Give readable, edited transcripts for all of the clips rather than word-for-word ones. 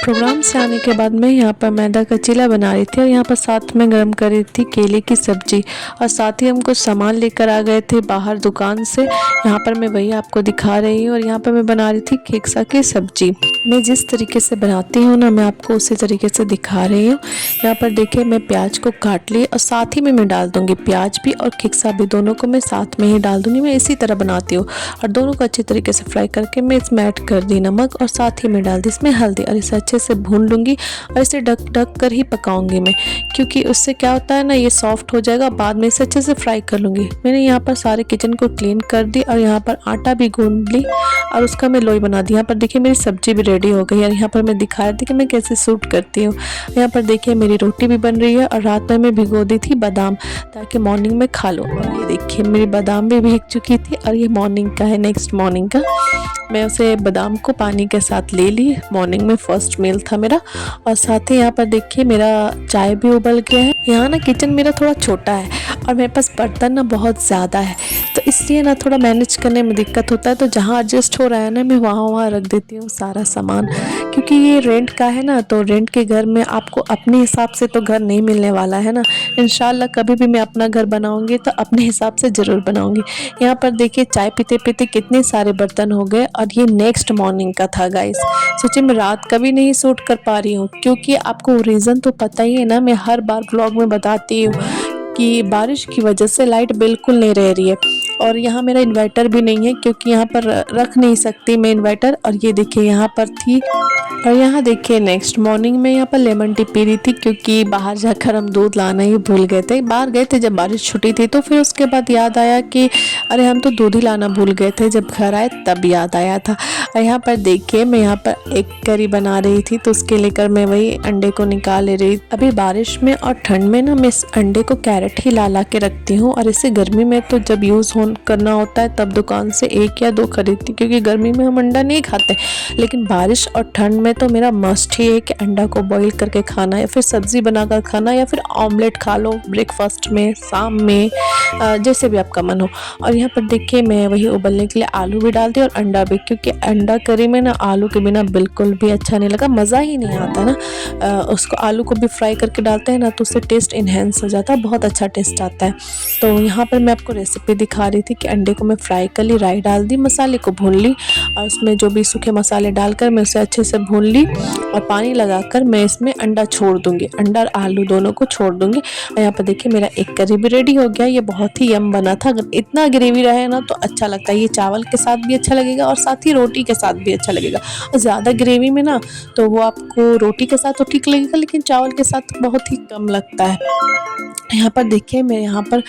Programme से आने के बाद मैं यहाँ पर मैदा का चीला बना रही थी और यहाँ पर साथ में गरम कर रही थी केले की सब्जी। और साथ ही हम कुछ सामान लेकर आ गए थे बाहर दुकान से। यहाँ पर मैं वही आपको दिखा रही हूँ। और यहाँ पर मैं बना रही थी खेक्सा की सब्जी। मैं जिस तरीके से बनाती हूँ ना, मैं आपको उसी तरीके से दिखा रही हूँ। यहाँ पर देखिए मैं प्याज को काट ली और साथ ही में मैं डाल दूँगी प्याज भी और खेक्सा भी, दोनों को मैं साथ में ही डाल दूँगी। मैं इसी तरह बनाती हूँ और दोनों को अच्छे तरीके से फ्राई करके मैं इसमें ऐड कर दी नमक और साथ ही में डाल दी इसमें हल्दी और इसे अच्छे से भून लूँगी। और इसे ढक कर ही पकाऊंगी मैं, क्योंकि उससे क्या होता है ना, ये सॉफ्ट हो जाएगा। बाद में इसे अच्छे से फ्राई कर लूँगी। मैंने यहाँ पर सारे किचन को क्लीन कर दी और यहाँ पर आटा भी गूंद ली और उसका मैं लोई बना दी। यहाँ पर देखिए मेरी सब्जी भी रेडी हो गई और यहाँ पर मैं दिखा रही थी कि मैं कैसे सूट करती हूँ। यहाँ पर देखिए मेरी रोटी भी बन रही है और रात में मैं भिगो दी थी बादाम ताकि मॉर्निंग में खा लो। और ये देखिए मेरी बादाम भी भीग चुकी थी और ये मॉर्निंग का है, नेक्स्ट मॉर्निंग का। मैं उसे बादाम को पानी के साथ ले ली, मॉर्निंग में फर्स्ट मील था मेरा। और साथ ही यहाँ पर देखिए मेरा चाय भी उबल गया है। यहाँ ना किचन मेरा थोड़ा छोटा है और मेरे पास बर्तन ना बहुत ज़्यादा है, तो इसलिए ना थोड़ा मैनेज करने में दिक्कत होता है। तो जहाँ एडजस्ट हो रहा है ना, मैं वहाँ रख देती हूँ सारा सामान, क्योंकि ये रेंट का है ना। तो रेंट के घर में आपको अपने हिसाब से तो घर नहीं मिलने वाला है ना। इंशाल्लाह कभी भी मैं अपना घर बनाऊँगी तो अपने हिसाब से ज़रूर बनाऊँगी। यहाँ पर देखिए चाय पीते पीते कितने सारे बर्तन हो गए और ये नेक्स्ट मॉर्निंग का था गाइस। सोचिए मैं रात कभी नहीं शूट कर पा रही हूँ, क्योंकि आपको रीज़न तो पता ही है ना। मैं हर बार व्लॉग में बताती हूँ कि बारिश की वजह से लाइट बिल्कुल नहीं रह रही है और यहाँ मेरा इन्वर्टर भी नहीं है, क्योंकि यहाँ पर रख नहीं सकती मैं इन्वर्टर। और ये देखिए यहाँ पर थी। और यहाँ देखिए नेक्स्ट मॉर्निंग में यहाँ पर लेमन टी पी रही थी, क्योंकि बाहर जाकर हम दूध लाना ही भूल गए थे। बाहर गए थे जब बारिश छुट्टी थी, तो फिर उसके बाद याद आया कि अरे हम तो दूध ही लाना भूल गए थे। जब घर आए तब याद आया था। और यहाँ पर देखिए मैं यहाँ पर एक करी बना रही थी, तो उसके लेकर मैं वही अंडे को निकाल ले रही। अभी बारिश में और ठंड में ना मैं इस अंडे को कैरेट ही ला के रखती हूँ। और इसे गर्मी में तो जब यूज़ करना होता है तब दुकान से 1 या 2 खरीदती, क्योंकि गर्मी में हम अंडा नहीं खाते। लेकिन बारिश और ठंड में तो मेरा मस्ट ही है कि अंडा को बॉईल करके खाना, या फिर सब्जी बनाकर खाना, या फिर ऑमलेट खा लो ब्रेकफास्ट में, शाम में, जैसे भी आपका मन हो। और यहाँ पर देखिए मैं वही उबलने के लिए आलू भी डाल दी और अंडा भी, क्योंकि अंडा करी में ना आलू के बिना बिल्कुल भी अच्छा नहीं लगा, मज़ा ही नहीं आता ना। उसको आलू को भी फ्राई करके डालते हैं ना, तो उससे टेस्ट इन्हेंस हो जाता है, बहुत अच्छा टेस्ट आता है। तो यहाँ पर मैं आपको रेसिपी दिखा रही थी कि अंडे को मैं फ्राई कर ली, राई डाल दी, मसाले को भून ली और उसमें जो भी सूखे मसाले डालकर मैं उसे अच्छे से भून ली और पानी लगाकर मैं इसमें अंडा छोड़ दूंगी, अंडा और आलू दोनों को छोड़ दूंगी। और यहाँ पर देखिए मेरा एक करी भी रेडी हो गया। ये बहुत ही यम बना था। अगर इतना ग्रेवी रहे ना तो अच्छा लगता है। ये चावल के साथ भी अच्छा लगेगा और साथ ही रोटी के साथ भी अच्छा लगेगा। और ज़्यादा ग्रेवी में ना तो वो आपको रोटी के साथ तो ठीक लगेगा, लेकिन चावल के साथ बहुत ही कम लगता है। यहाँ पर देखिए मैं यहाँ पर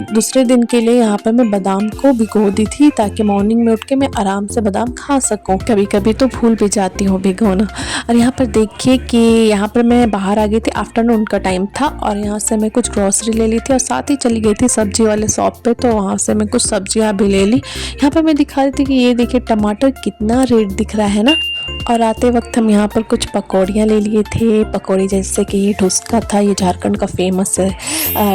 दूसरे दिन के लिए यहाँ पर मैं बादाम को भिगो दी थी, ताकि मॉर्निंग में उठ के मैं आराम से बादाम खा सकूँ। कभी कभी तो भूल भी जाती हूँ भिगोना। और यहाँ पर देखिए कि यहाँ पर मैं बाहर आ गई थी, आफ्टरनून का टाइम था और यहाँ से मैं कुछ ग्रॉसरी ले ली थी और साथ ही चली गई थी सब्जी वाले शॉप पे, तो वहाँ से मैं कुछ सब्जियाँ भी ले ली। यहाँ पर मैं दिखा रही थी कि ये देखिए टमाटर कितना रेट दिख रहा है ना। और आते वक्त हम यहाँ पर कुछ पकौड़ियाँ ले लिए थे। पकौड़ी जैसे कि ये डोस्का था, ये झारखंड का फेमस है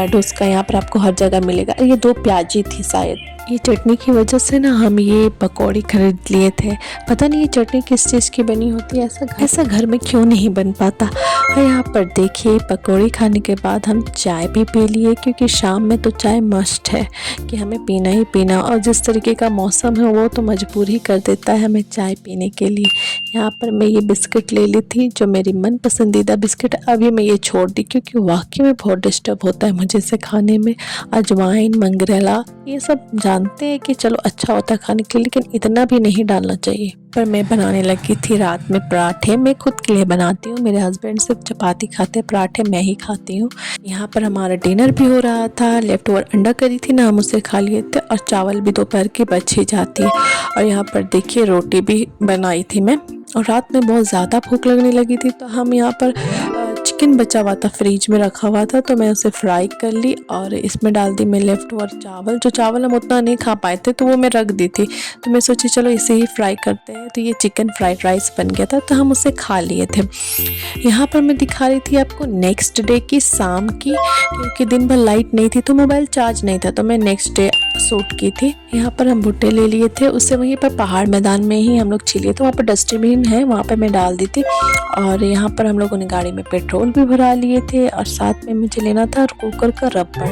डोस्का, यहाँ पर आपको हर जगह मिलेगा। ये 2 प्याजी थी शायद। ये चटनी की वजह से ना हम ये पकौड़ी खरीद लिए थे। पता नहीं ये चटनी किस चीज़ की बनी होती है, ऐसा घर में क्यों नहीं बन पाता। और यहाँ पर देखिए पकौड़ी खाने के बाद हम चाय भी पी लिए, क्योंकि शाम में तो चाय मस्ट है कि हमें पीना ही पीना। और जिस तरीके का मौसम है वो तो मजबूर ही कर देता है हमें चाय पीने के लिए। यहाँ पर मैं ये बिस्किट ले ली थी, जो मेरी मन पसंदीदा बिस्किट। अभी मैं ये छोड़ दी, क्योंकि वाकई में बहुत डिस्टर्ब होता है मुझे इसे खाने में। अजवाइन, मंगरेला, ये सब जानते हैं कि चलो अच्छा होता है खाने के लिए, लेकिन इतना भी नहीं डालना चाहिए। पर मैं बनाने लगी थी रात में पराठे। मैं खुद के लिए बनाती हूँ, मेरे हस्बैंड सिर्फ चपाती खाते हैं, पराठे मैं ही खाती हूँ। यहाँ पर हमारा डिनर भी हो रहा था। लेफ्ट ओवर अंडा करी थी ना, हम उसे खा लिए थे और चावल भी दोपहर की बच ही जाती है। और यहाँ पर देखिए रोटी भी बनाई थी मैं। और रात में बहुत ज़्यादा भूख लगने लगी थी, तो हम यहाँ पर चिकन बचा हुआ था, फ्रिज में रखा हुआ था, तो मैं उसे फ्राई कर ली और इसमें डाल दी मैं लेफ्ट ओवर चावल। जो चावल हम उतना नहीं खा पाए थे तो वो मैं रख दी थी, तो मैं सोची चलो इसे ही फ्राई करते हैं। तो ये चिकन फ्राइड राइस बन गया था, तो हम उसे खा लिए थे। यहाँ पर मैं दिखा रही थी आपको नेक्स्ट डे की शाम की, क्योंकि दिन भर लाइट नहीं थी तो मोबाइल चार्ज नहीं था, तो मैं नेक्स्ट डे शूट की थी। यहाँ पर हम भुट्टे ले लिए थे, उससे वहीं पर पहाड़ मैदान में ही हम लोग छिले, तो वहाँ पर डस्टबिन है, वहाँ पर मैं डाल दी थी। और यहाँ पर हम लोगों ने गाड़ी में पेट्रोल भी भरा लिए थे और साथ में मुझे लेना था कुकर का रबड़,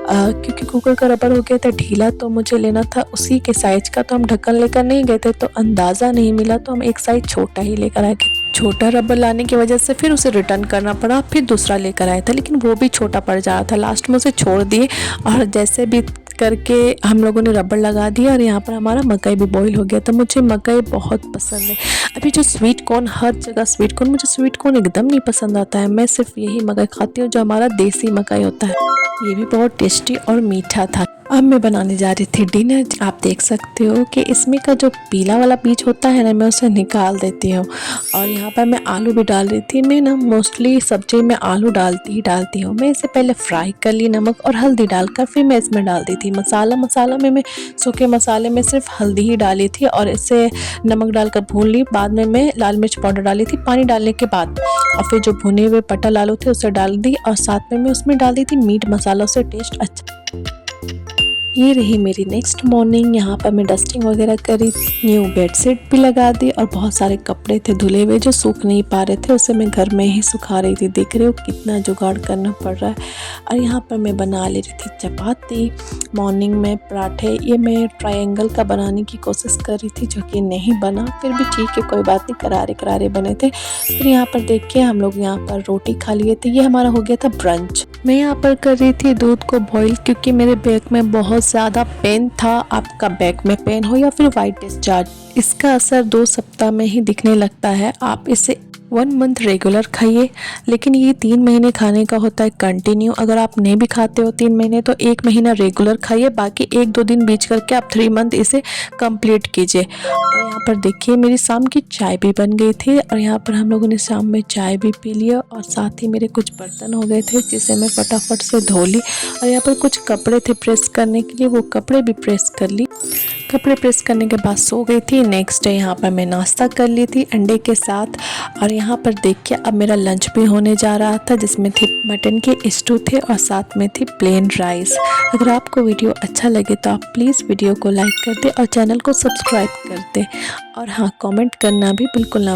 क्योंकि कुकर का रबड़ हो गया था ढीला, तो मुझे लेना था उसी के साइज का। तो हम ढक्कन लेकर नहीं गए थे तो अंदाज़ा नहीं मिला, तो हम एक साइज छोटा ही लेकर आए थे। छोटा रबर लाने की वजह से फिर उसे रिटर्न करना पड़ा, फिर दूसरा लेकर आया था, लेकिन वो भी छोटा पड़ जा रहा था। लास्ट में उसे छोड़ दिए और जैसे भी करके हम लोगों ने रबड़ लगा दिया और यहाँ पर हमारा मकई भी बॉईल हो गया। तो मुझे मकई बहुत पसंद है। अभी जो स्वीट कॉर्न, हर जगह स्वीट कॉर्न, मुझे स्वीट कॉर्न एकदम नहीं पसंद आता है। मैं सिर्फ यही मकई खाती हूँ जो हमारा देसी मकई होता है। ये भी बहुत टेस्टी और मीठा था। अब मैं बनाने जा रही थी डिनर। आप देख सकते हो कि इसमें का जो पीला वाला बीज होता है ना, मैं उसे निकाल देती हूँ। और यहाँ पर मैं आलू भी डाल रही थी। मैं ना मोस्टली सब्जी में आलू डालती हूँ। मैं इसे पहले फ्राई कर ली नमक और हल्दी डालकर, फिर मैं इसमें डाल दी थी मसाला में मैं सूखे मसाले में सिर्फ हल्दी ही डाली थी और इसे नमक डालकर भून ली। बाद में मैं लाल मिर्च पाउडर डाली थी पानी डालने के बाद, और फिर जो भुने हुए पटल आलू थे उसे डाल दी और साथ में मैं उसमें डाल दी थी मीट मसाला से टेस्ट अच्छा। ये रही मेरी नेक्स्ट मॉर्निंग। यहाँ पर मैं डस्टिंग वगैरह करी, न्यू बेडशीट भी लगा दी और बहुत सारे कपड़े थे धुले हुए जो सूख नहीं पा रहे थे, उसे मैं घर में ही सुखा रही थी। देख रहे हो कितना जुगाड़ करना पड़ रहा है। और यहाँ पर मैं बना ले रही थी चपाती, मॉर्निंग में पराठे। ये मैं ट्रायंगल का बनाने की कोशिश कर रही थी जो कि नहीं बना, फिर भी ठीक है कोई बात नहीं, करारे करारे बने थे। फिर यहाँ पर देखिए हम लोग यहाँ पर रोटी खा लिए थे। ये हमारा हो गया था ब्रंच। मैं यहाँ पर कर रही थी दूध को बॉईल, क्योंकि मेरे बैक में बहुत ज़्यादा पेन था। आपका बैक में पेन हो या फिर वाइट डिस्चार्ज, इसका असर 2 सप्ताह में ही दिखने लगता है। आप इसे 1 मंथ रेगुलर खाइए, लेकिन ये 3 महीने खाने का होता है कंटिन्यू। अगर आप नहीं भी खाते हो 3 महीने तो 1 महीना रेगुलर खाइए, बाकी 1-2 दिन बीच करके आप 3 मंथ इसे कंप्लीट कीजिए। और यहाँ पर देखिए मेरी शाम की चाय भी बन गई थी और यहाँ पर हम लोगों ने शाम में चाय भी पी लिया और साथ ही मेरे कुछ बर्तन हो गए थे जिसे मैं फटाफट से धो ली। और यहाँ पर कुछ कपड़े थे प्रेस करने के लिए, वो कपड़े भी प्रेस कर ली। कपड़े प्रेस करने के बाद सो गई थी। नेक्स्ट डे यहाँ पर मैं नाश्ता कर ली थी अंडे के साथ। और यहाँ पर देखिए अब मेरा लंच भी होने जा रहा था, जिसमें थी मटन के स्टू थे और साथ में थी प्लेन राइस। अगर आपको वीडियो अच्छा लगे तो आप प्लीज़ वीडियो को लाइक कर दे और चैनल को सब्सक्राइब कर दे। और हाँ, कमेंट करना भी बिल्कुल ना